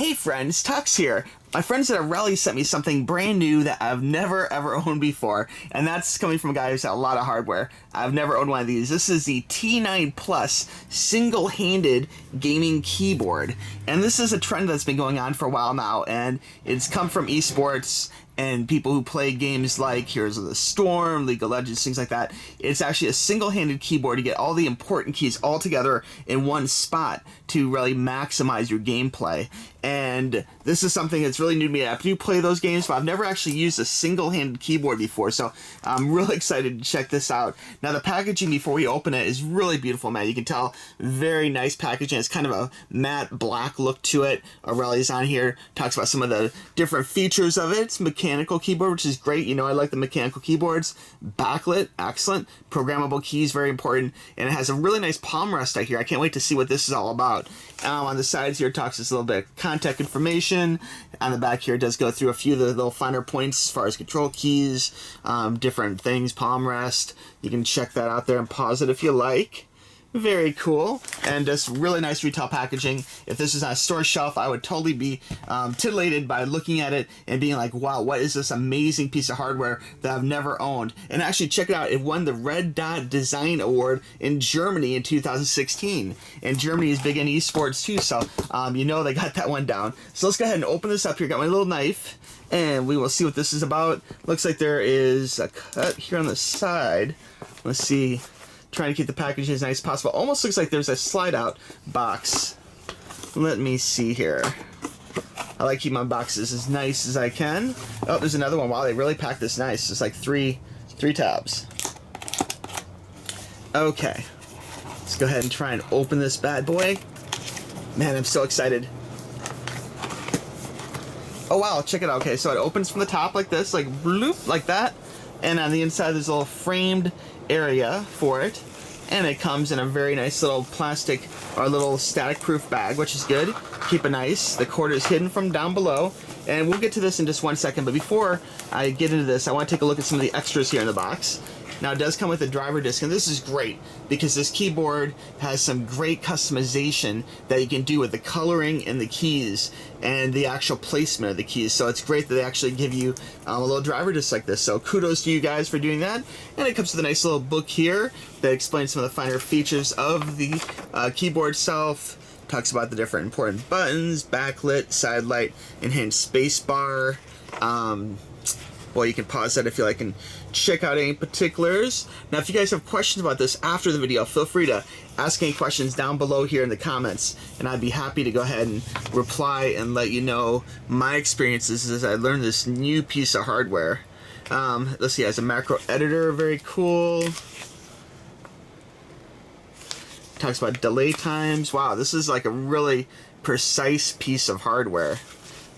Hey friends, TUXX here. My friends at aLLreLi sent me something brand new that I've never ever owned before, and that's coming from a guy who's got a lot of hardware. I've never owned one of these. This is the T9 Plus single-handed gaming keyboard, and this is a trend that's been going on for a while now, and it's come from esports and people who play games like Heroes of the Storm, League of Legends, things like that. It's actually a single-handed keyboard to get all the important keys all together in one spot to really maximize your gameplay. And this is something that's really new to me. I do play those games, but I've never actually used a single-handed keyboard before, so I'm really excited to check this out. Now, the packaging before we open it is really beautiful, man. You can tell, very nice packaging. It's kind of a matte black look to it. aLLreLi's on here, talks about some of the different features of it. It's mechanical keyboard, which is great. You know, I like the mechanical keyboards. Backlit, excellent. Programmable keys, very important. And it has a really nice palm rest right here. I can't wait to see what this is all about. On the sides here, it talks just a little bit of contact information. On the back here, it does go through a few of the little finer points as far as control keys, different things, palm rest. You can check that out there and pause it if you like. Very cool, and just really nice retail packaging. If this is on a store shelf, I would totally be titillated by looking at it and being like, wow, what is this amazing piece of hardware that I've never owned? And actually, check it out, it won the Red Dot Design Award in Germany in 2016. And Germany is big in esports too, so you know they got that one down. So let's go ahead and open this up here. Got my little knife, and we will see what this is about. Looks like there is a cut here on the side. Let's see. Trying to keep the packaging as nice as possible. Almost looks like there's a slide out box. Let me see here. I like keeping my boxes as nice as I can. Oh, there's another one. Wow, they really packed this nice. It's like three tabs. Okay. Let's go ahead and try and open this bad boy. Man, I'm so excited. Oh wow, check it out. Okay, so it opens from the top like this, like bloop, like that. And on the inside there's a little framed area for it, and it comes in a very nice little plastic or little static proof bag, which is good. Keep it nice. The cord is hidden from down below, and we'll get to this in just one second, but before I get into this, I want to take a look at some of the extras here in the box. Now, it does come with a driver disc, and this is great because this keyboard has some great customization that you can do with the coloring and the keys and the actual placement of the keys. So it's great that they actually give you a little driver disc like this. So kudos to you guys for doing that. And it comes with a nice little book here that explains some of the finer features of the keyboard itself. Talks about the different important buttons, backlit, side light, enhanced space bar. Well, you can pause that if you like and check out any particulars. Now, if you guys have questions about this after the video, feel free to ask any questions down below here in the comments, and I'd be happy to go ahead and reply and let you know my experiences as I learn this new piece of hardware. Let's see, it has a macro editor, very cool. Talks about delay times. Wow, this is like a really precise piece of hardware.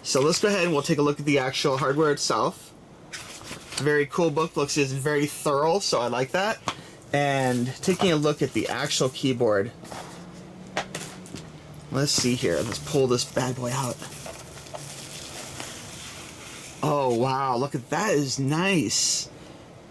So let's go ahead and we'll take a look at the actual hardware itself. Very cool book. Looks is very thorough, so I like that. And taking a look at the actual keyboard. Let's see here. Let's pull this bad boy out. Oh wow, look at that. Is nice.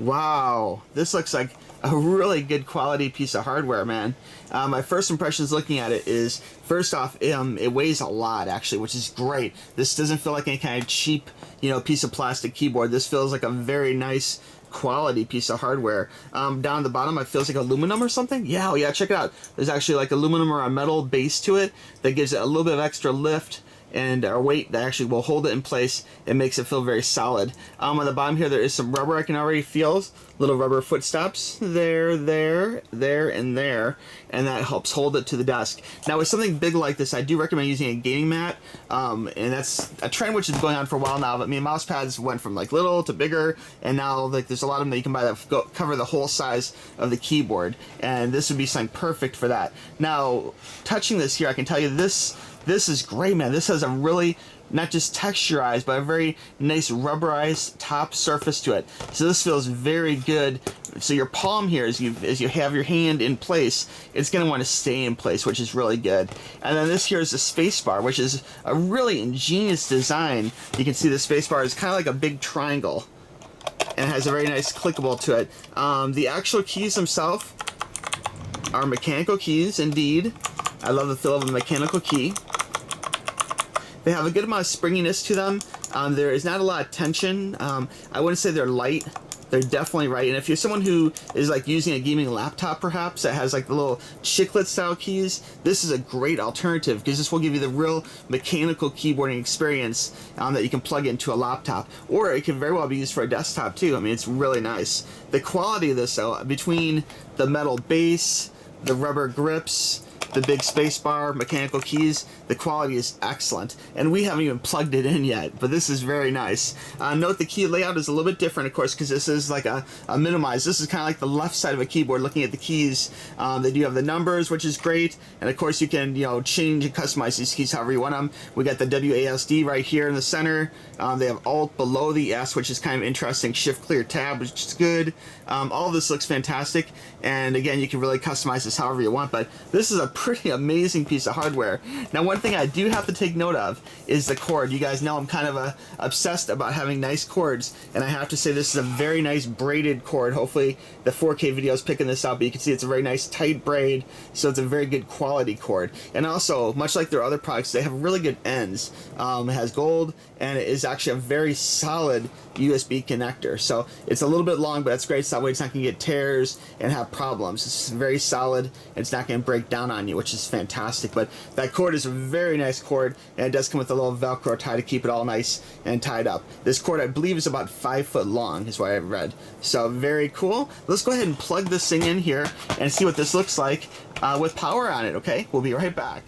Wow, this looks like a really good quality piece of hardware, man. My first impressions looking at it is, first off, it weighs a lot actually, which is great. This doesn't feel like any kind of cheap, you know, piece of plastic keyboard. This feels like a very nice quality piece of hardware. Down at the bottom, it feels like aluminum or something. Yeah, oh yeah, check it out. There's actually like aluminum or a metal base to it that gives it a little bit of extra lift and our weight that actually will hold it in place and makes it feel very solid. On the bottom here, there is some rubber. I can already feel little rubber footsteps there, and there, and that helps hold it to the desk. Now, with something big like this, I do recommend using a gaming mat, and that's a trend which is going on for a while now. But I mean, mouse pads went from like little to bigger, and now like there's a lot of them that you can buy that cover the whole size of the keyboard, and this would be something perfect for that. Now, touching this here, I can tell you this is great, man. This has a really, not just texturized, but a very nice rubberized top surface to it. So this feels very good. So your palm here, as you have your hand in place, it's going to want to stay in place, which is really good. And then this here is the space bar, which is a really ingenious design. You can see the space bar is kind of like a big triangle, and it has a very nice clickable to it. The actual keys themselves are mechanical keys, indeed. I love the feel of a mechanical key. They have a good amount of springiness to them. There is not a lot of tension. I wouldn't say they're light. They're definitely right. And if you're someone who is like using a gaming laptop perhaps that has like the little chiclet style keys, this is a great alternative because this will give you the real mechanical keyboarding experience that you can plug into a laptop. Or it can very well be used for a desktop too. I mean, it's really nice. The quality of this though, between the metal base, the rubber grips, the big space bar, mechanical keys, the quality is excellent. And we haven't even plugged it in yet, but this is very nice. Note the key layout is a little bit different, of course, because this is like a minimized. This is kind of like the left side of a keyboard looking at the keys. They do have the numbers, which is great. And of course, you can change and customize these keys however you want them. We got the WASD right here in the center. They have Alt below the S, which is kind of interesting. Shift clear tab, which is good. All of this looks fantastic. And again, you can really customize this however you want, but this is a pretty amazing piece of hardware. Now, one thing I do have to take note of is the cord. You guys know I'm kind of obsessed about having nice cords, and I have to say this is a very nice braided cord. Hopefully the 4K video is picking this up, but you can see it's a very nice tight braid, so it's a very good quality cord. And also, much like their other products, they have really good ends. It has gold, and it is actually a very solid USB connector. So it's a little bit long, but that's great, so that way it's not going to get tears and have problems. It's very solid, and it's not going to break down on you, which is fantastic. But that cord is a very nice cord, and it does come with a little Velcro tie to keep it all nice and tied up. This cord, I believe, is about 5 foot long, is what I've read. So very cool. Let's go ahead and plug this thing in here and see what this looks like with power on it, okay? We'll be right back.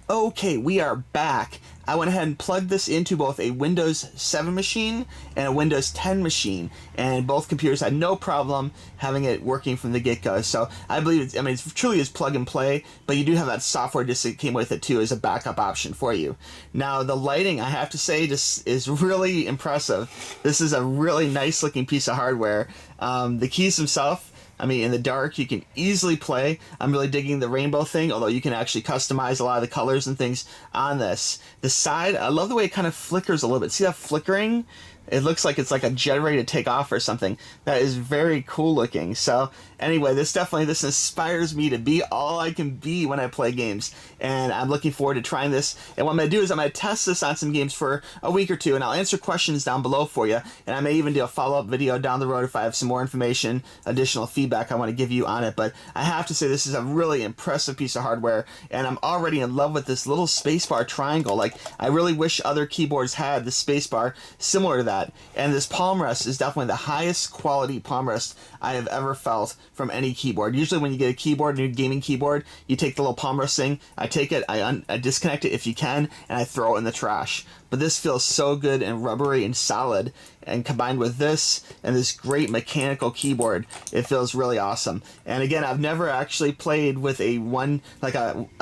Okay, we are back. I went ahead and plugged this into both a Windows 7 machine and a Windows 10 machine, and both computers had no problem having it working from the get-go. So I believe it truly is plug and play, but you do have that software disk that came with it too as a backup option for you. Now the lighting, I have to say, just is really impressive. This is a really nice looking piece of hardware. The keys themselves, in the dark, you can easily play. I'm really digging the rainbow thing, although you can actually customize a lot of the colors and things on this. The side, I love the way it kind of flickers a little bit. See that flickering? It looks like it's like a jet ready to take off or something. That is very cool looking. So anyway, this inspires me to be all I can be when I play games. And I'm looking forward to trying this. And what I'm going to do is I'm going to test this on some games for a week or two, and I'll answer questions down below for you. And I may even do a follow-up video down the road if I have some more information, additional feedback I want to give you on it. But I have to say this is a really impressive piece of hardware, and I'm already in love with this little spacebar triangle. Like, I really wish other keyboards had the spacebar similar to that. And this palm rest is definitely the highest quality palm rest I have ever felt from any keyboard. Usually when you get a keyboard, a new gaming keyboard, you take the little palm rest thing, I take it, I disconnect it if you can, and I throw it in the trash. But this feels so good and rubbery and solid, and combined with this and this great mechanical keyboard, it feels really awesome. And again, I've never actually played with a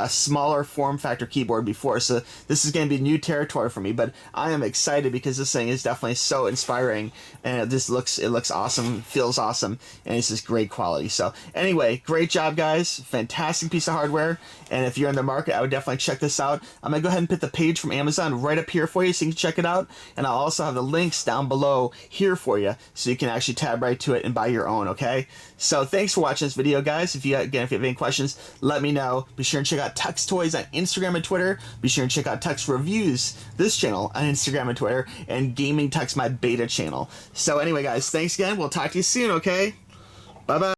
smaller form factor keyboard before, so this is going to be new territory for me. But I am excited because this thing is definitely so inspiring, and it looks awesome, feels awesome, and it's just great quality. So anyway, great job, guys. Fantastic piece of hardware. And if you're in the market, I would definitely check this out. I'm gonna go ahead and put the page from Amazon right up here for you so you can check it out, and I'll also have the links down below here for you so you can actually tab right to it and buy your own. Okay, so thanks for watching this video, guys. If you have any questions, let me know. Be sure and check out TUXX Toys on Instagram and Twitter. Be sure and check out TUXX Reviews, this channel, on Instagram and Twitter, and Gaming TUXX, my beta channel. So anyway, guys, thanks again. We'll talk to you soon. Okay, bye bye.